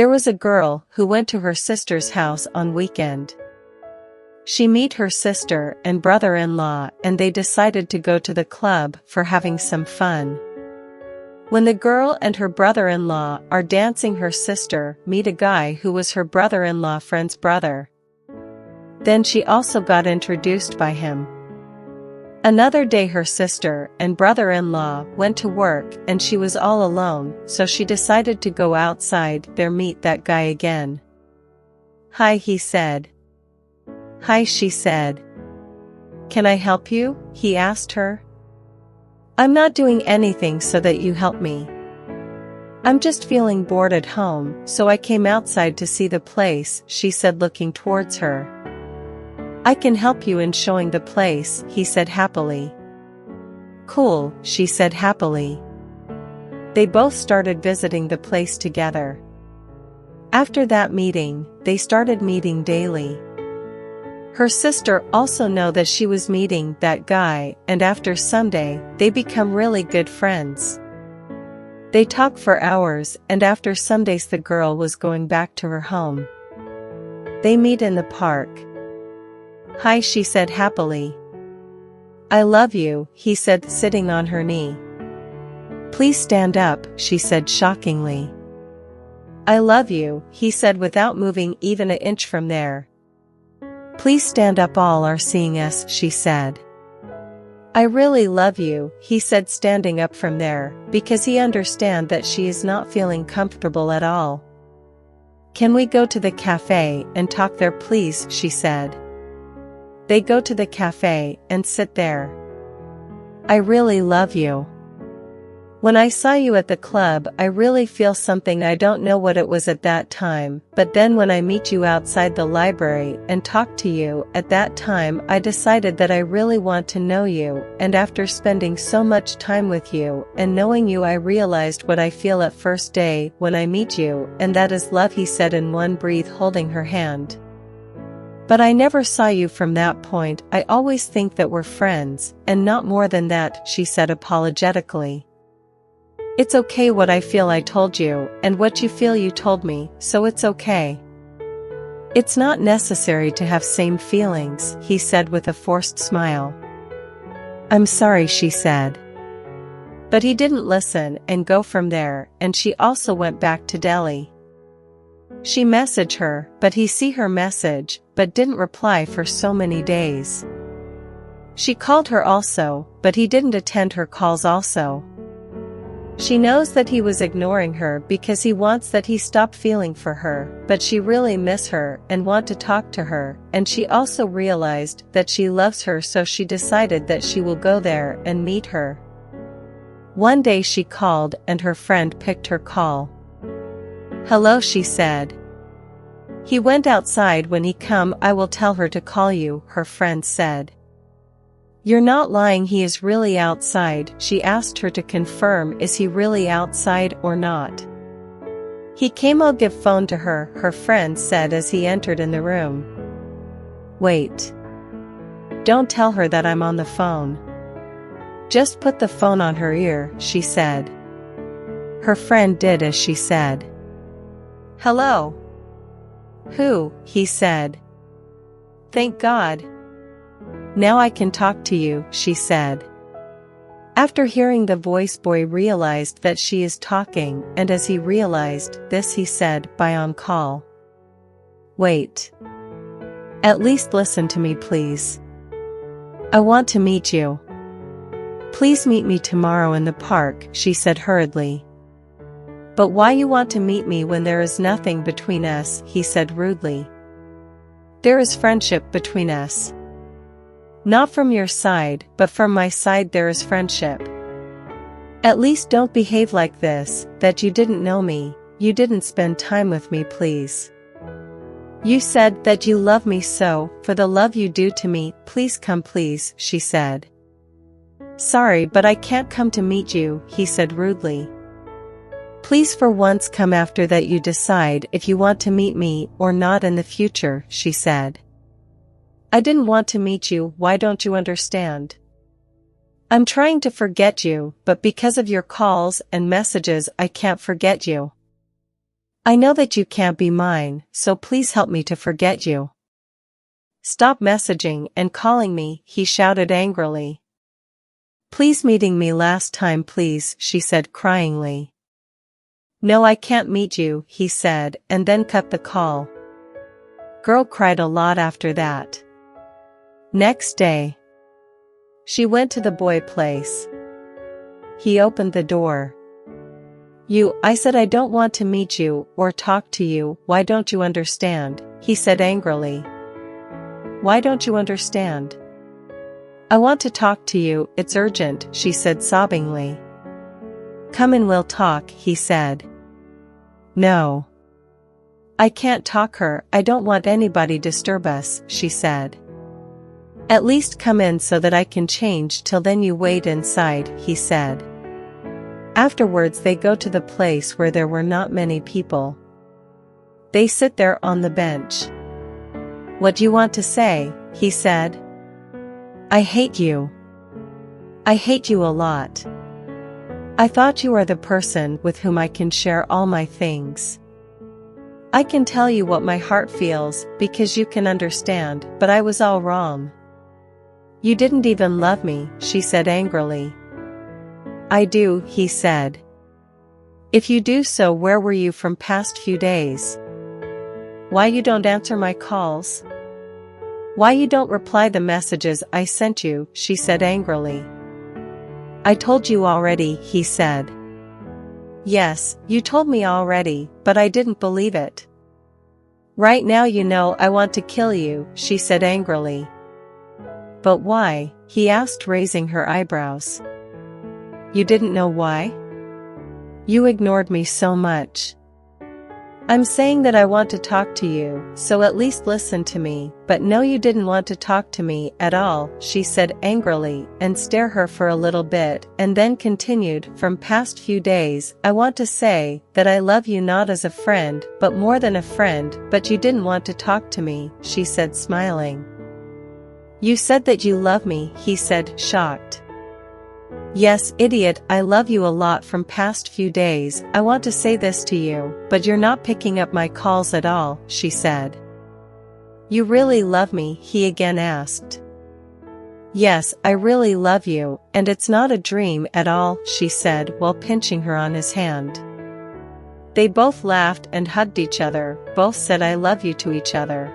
There was a girl who went to her sister's house on weekend. She met her sister and brother-in-law and they decided to go to the club for having some fun. When the girl and her brother-in-law are dancing, her sister met a guy who was her brother-in-law friend's brother. Then she also got introduced by him. Another day her sister and brother-in-law went to work and she was all alone, so she decided to go outside there meet that guy again. "Hi," he said. "Hi," she said. "Can I help you?" he asked her. "I'm not doing anything so that you help me. I'm just feeling bored at home, so I came outside to see the place," she said, looking towards her. "I can help you in showing the place," he said happily. "Cool," she said happily. They both started visiting the place together. After that meeting, they started meeting daily. Her sister also knew that she was meeting that guy, and after Sunday, they become really good friends. They talk for hours, and after Sundays the girl was going back to her home. They meet in the park. "Hi," she said happily. "I love you," he said, sitting on her knee. "Please stand up," she said shockingly. "I love you," he said without moving even an inch from there. "Please stand up, all are seeing us," she said. "I really love you," he said, standing up from there, because he understand that she is not feeling comfortable at all. "Can we go to the cafe and talk there please?" she said. They go to the cafe and sit there. "I really love you. When I saw you at the club, I really feel something. I don't know what it was at that time, but then when I meet you outside the library and talk to you, at that time I decided that I really want to know you, and after spending so much time with you and knowing you, I realized what I feel at first day when I meet you, and that is love," he said in one breath, holding her hand. "But I never saw you from that point. I always think that we're friends, and not more than that," she said apologetically. "It's okay what I feel, I told you, and what you feel you told me, so it's okay. It's not necessary to have same feelings," he said with a forced smile. "I'm sorry," she said. But he didn't listen and go from there, and she also went back to Delhi. She messaged her, but he see her message, but didn't reply for so many days. She called her also, but he didn't attend her calls also. She knows that he was ignoring her because he wants that he stop feeling for her, but she really miss her and want to talk to her, and she also realized that she loves her, so she decided that she will go there and meet her. One day she called and her friend picked her call. "Hello," she said. "He went outside. When he come, I will tell her to call you," her friend said. "You're not lying, he is really outside." She asked her to confirm, is he really outside or not? "He came, I'll give phone to her," her friend said as he entered in the room. "Wait. Don't tell her that I'm on the phone. Just put the phone on her ear," she said. Her friend did as she said. "Hello." "Who?" he said. "Thank God. Now I can talk to you," she said. After hearing the voice, boy realized that she is talking, and as he realized this, he said, "Bye on call." "Wait. At least listen to me, please. I want to meet you. Please meet me tomorrow in the park," she said hurriedly. "But why you want to meet me when there is nothing between us?" he said rudely. "There is friendship between us. Not from your side, but from my side there is friendship. At least don't behave like this, that you didn't know me, you didn't spend time with me, please. You said that you love me, so, for the love you do to me, please come please," she said. "Sorry, but I can't come to meet you," he said rudely. "Please for once come after that you decide if you want to meet me or not in the future," she said. "I didn't want to meet you, why don't you understand? I'm trying to forget you, but because of your calls and messages I can't forget you. I know that you can't be mine, so please help me to forget you. Stop messaging and calling me, he shouted angrily. Please meeting me last time please, she said cryingly. No, I can't meet you, he said, and then cut the call. Girl cried a lot after that. Next day, she went to the boy place. He opened the door. I said I don't want to meet you or talk to you, why don't you understand, he said angrily. Why don't you understand? I want to talk to you, it's urgent, she said sobbingly. Come and we'll talk, he said. No. I can't talk her, I don't want anybody disturb us, she said. At least come in so that I can change, till then you wait inside, he said. Afterwards they go to the place where there were not many people. They sit there on the bench. What do you want to say, he said. I hate you. I hate you a lot. I thought you are the person with whom I can share all my things. I can tell you what my heart feels, because you can understand, but I was all wrong. You didn't even love me, she said angrily. I do, he said. If you do so, where were you from past few days? Why you don't answer my calls? Why you don't reply the messages I sent you, she said angrily. I told you already, he said. Yes, you told me already, but I didn't believe it. Right now you know I want to kill you, she said angrily. But why? He asked, raising her eyebrows. You didn't know why? You ignored me so much. I'm saying that I want to talk to you, so at least listen to me, but no, you didn't want to talk to me at all, she said angrily, and stared her for a little bit, and then continued, from past few days, I want to say that I love you not as a friend, but more than a friend, but you didn't want to talk to me, she said smiling. You said that you love me, he said, shocked. Yes, idiot, I love you a lot from past few days, I want to say this to you, but you're not picking up my calls at all, she said. You really love me, he again asked. Yes, I really love you, and it's not a dream at all, she said while pinching her on his hand. They both laughed and hugged each other, both said I love you to each other.